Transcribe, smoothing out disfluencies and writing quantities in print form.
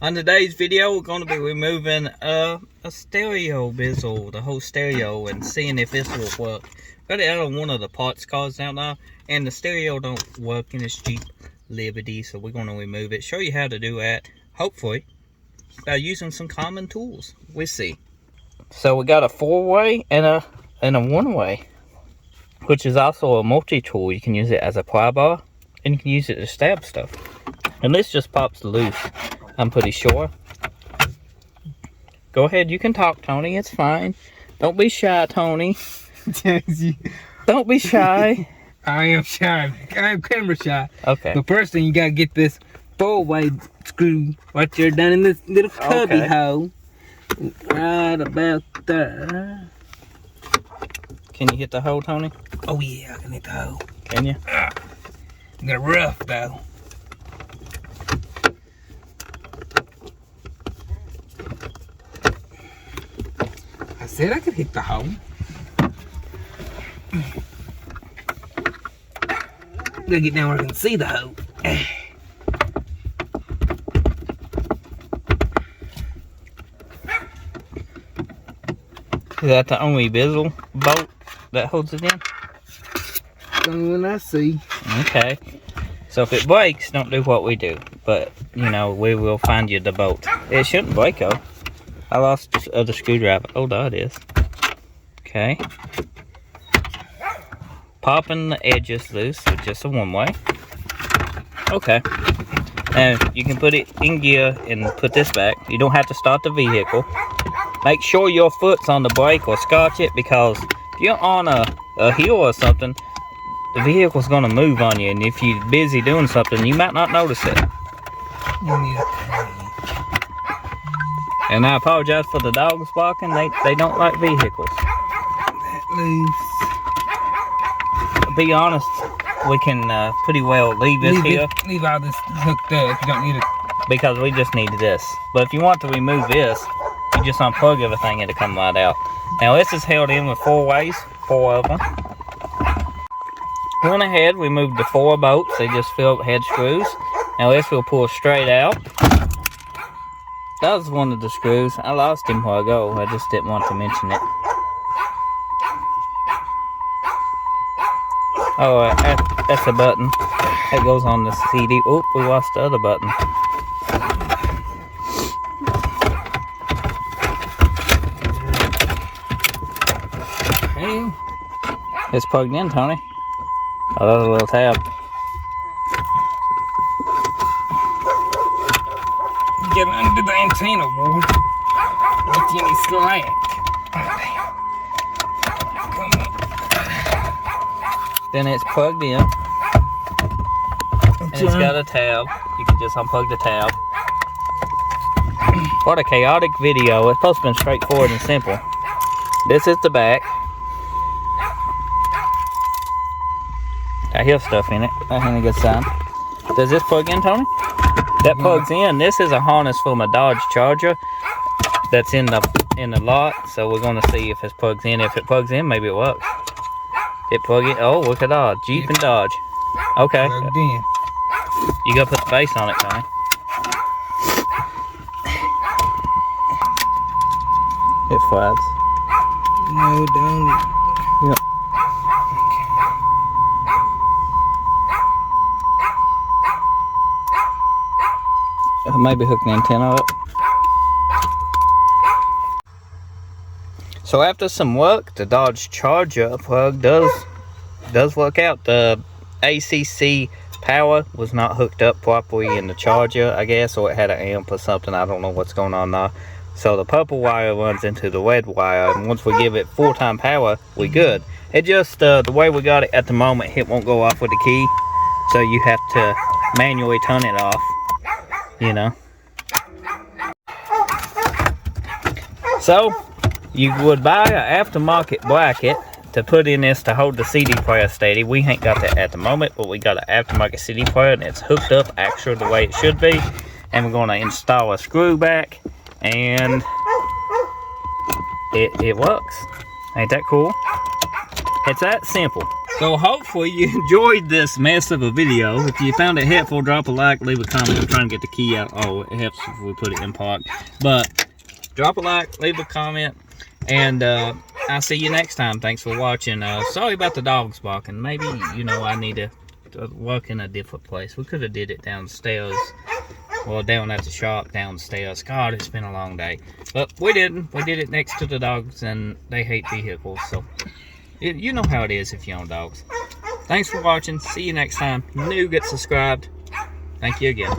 On today's video, we're going to be removing a stereo bezel, the whole stereo, and seeing if this will work. Got it out of one of the parts cars out now, and the stereo don't work in its Jeep Liberty, so we're going to remove it. Show you how to do that, hopefully, by using some common tools. We'll see. So we got a 4-way and a 1-way, which is also a multi-tool. You can use it as a pry bar, and you can use it to stab stuff. And this just pops loose, I'm pretty sure. Go ahead, you can talk, Tony. It's fine. Don't be shy, Tony. Don't be shy. I am shy. I am camera shy. Okay. But first thing, you gotta get this 4-way screw right there down in this little cubby hole. Right about there. Can you hit the hole, Tony? Oh yeah, I can hit the hole. Can you? Got rough though. I said I could hit the hole. Gotta get down where I can see the hole. Is that the only bezel bolt that holds it in? Only one I see. Okay. So if it breaks, don't do what we do. But, you know, we will find you the bolt. It shouldn't break, though. I lost the other screwdriver. Oh, there it is. Okay. Popping the edges loose with just a 1-way. Okay. And you can put it in gear and put this back. You don't have to start the vehicle. Make sure your foot's on the brake or scotch it, because if you're on a hill or something, the vehicle's going to move on you. And if you're busy doing something, you might not notice it. And I apologize for the dogs barking. They don't like vehicles. To be honest, we can pretty well leave this here. Leave all this hooked up if you don't need it. Because we just need this. But if you want to remove this, you just unplug everything and it'll come right out. Now this is held in with 4 ways, 4 of them. Went ahead, we moved the 4 bolts. They just fill up head screws. Now this will pull straight out. That was one of the screws. I lost him a while ago. I just didn't want to mention it. Oh, that's a button. That goes on the CD. Oop, we lost the other button. Hey. It's plugged in, Tony. Oh, there's a little tab. Get under the antenna, boy. Get you any slack. Then it's plugged in. And it's got a tab. You can just unplug the tab. What a chaotic video. It's supposed to be straightforward and simple. This is the back. I hear stuff in it. That ain't a good sign. Does this plug in, Tony? That plugs in. This is a harness from a Dodge Charger that's in the lot. So we're gonna see if it plugs in. If it plugs in, maybe it works. It plug in. Oh, look at that. Jeep and Dodge. Okay. Plugged in. You gotta put the base on it, Tony. It flaps. No, don't. Yep. Maybe hook the antenna up. So after some work, the Dodge Charger plug does work out. The ACC power was not hooked up properly in the Charger, I guess, or it had an amp or something. I don't know what's going on there. So the purple wire runs into the red wire, and once we give it full-time power, we good. It just, the way we got it at the moment, it won't go off with the key, so you have to manually turn it off, you know. So, you would buy an aftermarket bracket to put in this to hold the CD player steady. We ain't got that at the moment, but we got an aftermarket CD player, and it's hooked up actually the way it should be. And we're going to install a screw back, and it works. Ain't that cool? It's that simple. So hopefully you enjoyed this mess of a video. If you found it helpful, drop a like, leave a comment. I'm trying to get the key out. Oh, it helps if we put it in park. But drop a like, leave a comment, and I'll see you next time. Thanks for watching. Sorry about the dogs barking. Maybe, you know, I need to work in a different place. We could have did it downstairs. Well, down at the shop, downstairs. God, it's been a long day. But we didn't. We did it next to the dogs, and they hate vehicles. So, you know how it is if you own dogs. Thanks for watching. See you next time. New, get subscribed. Thank you again.